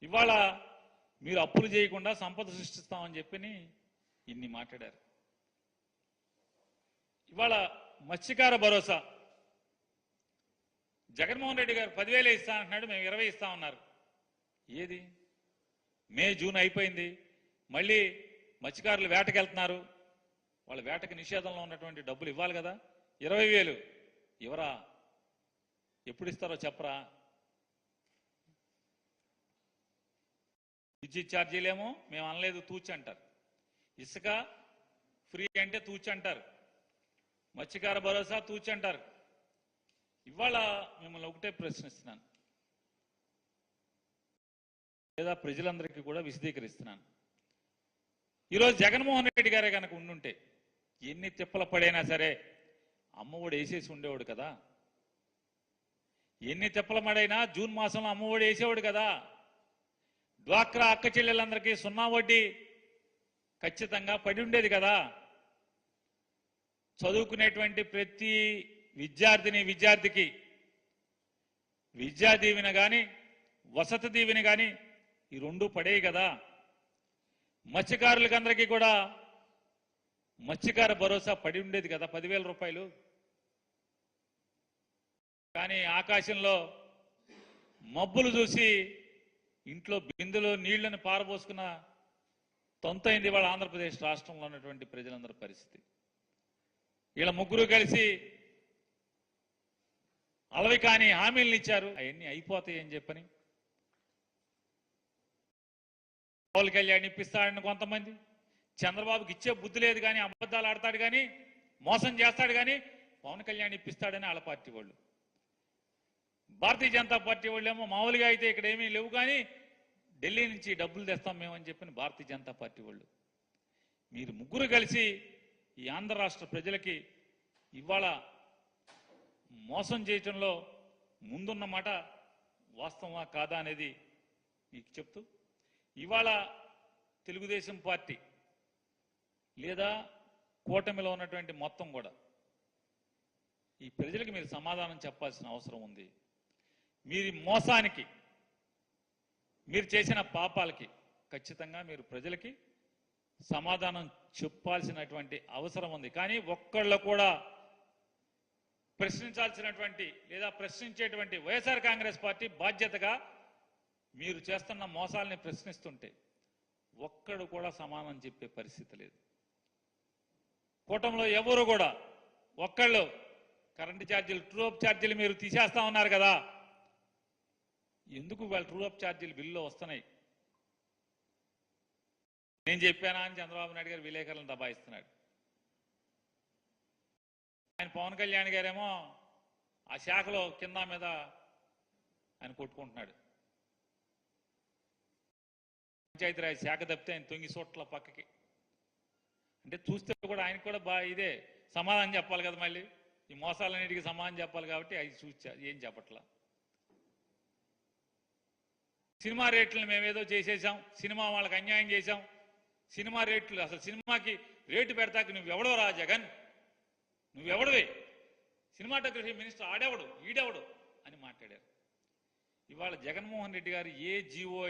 ఇవాళ మీరు అప్పులు చేయకుండా సంపద సృష్టిస్తామని చెప్పి ఇన్ని మాట్లాడారు. ఇవాళ మత్స్యకార భరోసా జగన్మోహన్ రెడ్డి గారు 10,000 ఇస్తా అంటున్నాడు, మేము 20 ఇస్తామన్నారు. ఏది? మే జూన్ అయిపోయింది, మళ్ళీ మత్స్యకారులు వేటకి వెళ్తున్నారు, వాళ్ళ వేటకి నిషేధంలో ఉన్నటువంటి డబ్బులు ఇవ్వాలి కదా. 20,000 ఇవరా? ఎప్పుడు ఇస్తారో చెప్పరా? విద్యుత్ ఛార్జీలేమో మేము అనలేదు తూచి అంటారు, ఇసుక ఫ్రీ అంటే తూచి అంటారు, మత్స్యకార భరోసా తూచి అంటారు. ఇవాళ మిమ్మల్ని ఒకటే ప్రశ్నిస్తున్నాను, లేదా ప్రజలందరికీ కూడా విశదీకరిస్తున్నాను. ఈరోజు జగన్మోహన్ రెడ్డి గారే కనుక ఉండుంటే ఎన్ని తిప్పల పడైనా సరే అమ్మఒడి వేసేసి ఉండేవాడు కదా. ఎన్ని తిప్పల పడైనా జూన్ మాసంలో అమ్మఒడి వేసేవాడు కదా. డ్వాక్రా అక్క చెల్లెలందరికీ 0 వడ్డీ ఖచ్చితంగా పడి ఉండేది కదా. చదువుకునేటువంటి ప్రతి విద్యార్థికి విద్యా దీవెన కానీ వసతి దీవెన కానీ ఈ రెండు పడేవి కదా. మత్స్యకారులకందరికీ కూడా మత్స్యకార భరోసా పడి ఉండేది కదా, 10,000 రూపాయలు. కానీ ఆకాశంలో మబ్బులు చూసి ఇంట్లో బిందులో నీళ్లను పారబోసుకున్న తొంతైంది వాళ్ళ ఆంధ్రప్రదేశ్ రాష్ట్రంలో ఉన్నటువంటి ప్రజలందరి పరిస్థితి. వీళ్ళ ముగ్గురు కలిసి అలవి కాని హామీలను ఇచ్చారు, అవన్నీ అయిపోతాయి అని చెప్పని. పవన్ కళ్యాణ్ ఇప్పిస్తాడని కొంతమంది, చంద్రబాబుకి ఇచ్చే బుద్ధి లేదు కానీ అబద్ధాలు ఆడతాడు కానీ మోసం చేస్తాడు కానీ పవన్ కళ్యాణ్ ఇప్పిస్తాడని వాళ్ళ పార్టీ వాళ్ళు. భారతీయ జనతా పార్టీ వాళ్ళు ఏమో మామూలుగా అయితే ఇక్కడ ఏమీ లేవు కానీ ఢిల్లీ నుంచి డబ్బులు తెస్తాం మేమని చెప్పని భారతీయ జనతా పార్టీ వాళ్ళు. మీరు ముగ్గురు కలిసి ఈ ఆంధ్ర రాష్ట్ర ప్రజలకి ఇవాళ మోసం చేయటంలో ముందున్నమాట వాస్తవమా కాదా అనేది మీకు చెప్తూ, ఇవాళ తెలుగుదేశం పార్టీ లేదా కూటమిలో ఉన్నటువంటి మొత్తం కూడా ఈ ప్రజలకి మీరు సమాధానం చెప్పాల్సిన అవసరం ఉంది. మీరు మోసానికి, మీరు చేసిన పాపాలకి ఖచ్చితంగా మీరు ప్రజలకి సమాధానం చెప్పాల్సినటువంటి అవసరం ఉంది. కానీ ఒక్కళ్ళు కూడా ప్రశ్నించాల్సినటువంటి లేదా ప్రశ్నించేటువంటి వైఎస్ఆర్ కాంగ్రెస్ పార్టీ బాధ్యతగా మీరు చేస్తున్న మోసాలని ప్రశ్నిస్తుంటే ఒక్కడు కూడా సమాధానం చెప్పే పరిస్థితి లేదు. కూటమిలో ఎవరు కూడా ఒక్కళ్ళు కరెంటు ఛార్జీలు, ట్రూ అప్ ఛార్జీలు మీరు తీసేస్తా ఉన్నారు కదా, ఎందుకు వాళ్ళు ట్రూ అప్ ఛార్జీలు బిల్లులో వస్తున్నాయి? నేను చెప్పానా అని చంద్రబాబు నాయుడు గారు విలేకరులను దబాయిస్తున్నాడు. ఆయన పవన్ కళ్యాణ్ గారేమో ఆ శాఖలో కింద మీద ఆయన కొట్టుకుంటున్నాడు. పంచాయతీరాజ్ శాఖ తప్పితే ఆయన తొంగి సోట్ల పక్కకి. అంటే చూస్తే కూడా ఆయనకు కూడా ఇదే సమాధానం చెప్పాలి కదా, మళ్ళీ ఈ మోసాలన్నిటికీ సమాధానం చెప్పాలి కాబట్టి అది చూసా ఏం చెప్పట్లా. సినిమా రేట్లను మేమేదో చేసేసాం, సినిమా వాళ్ళకి అన్యాయం చేశాం, సినిమా రేట్లు అసలు సినిమాకి రేటు పెడతాకి నువ్వెవడో రా జగన్, నువ్వెవడవే, సినిమాటోగ్రఫీ మినిస్టర్ ఆడెవడు ఈడెవడు అని మాట్లాడారు. ఇవాళ జగన్మోహన్ రెడ్డి గారు ఏ జీవో